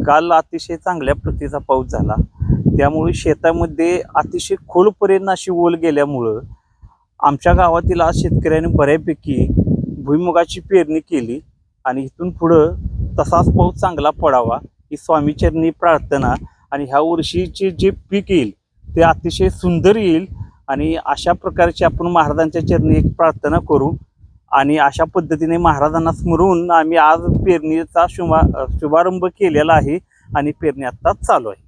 काल अतिशय चांगल्या प्रतीचा पाऊस झाला, त्यामुळे शेतामध्ये अतिशय खोलपर्यंत अशी ओल गेल्यामुळं आमच्या गावातील आज शेतकऱ्यांनी बऱ्यापैकी भुईमुगाची पेरणी केली आणि इथून पुढं तसाच पाऊस चांगला पडावा ही स्वामीचरणी प्रार्थना आणि ह्या वर्षीचे जे पीक येईल ते अतिशय सुंदर येईल आणि अशा प्रकारची आपण महाराजांच्या चरणी एक प्रार्थना करू आणि अशा पद्धतीने महाराजांना स्मरून आम्ही आज पेरणीचा शुभारंभ केलेला आहे आणि पेरणी आत्ताच चालू आहे.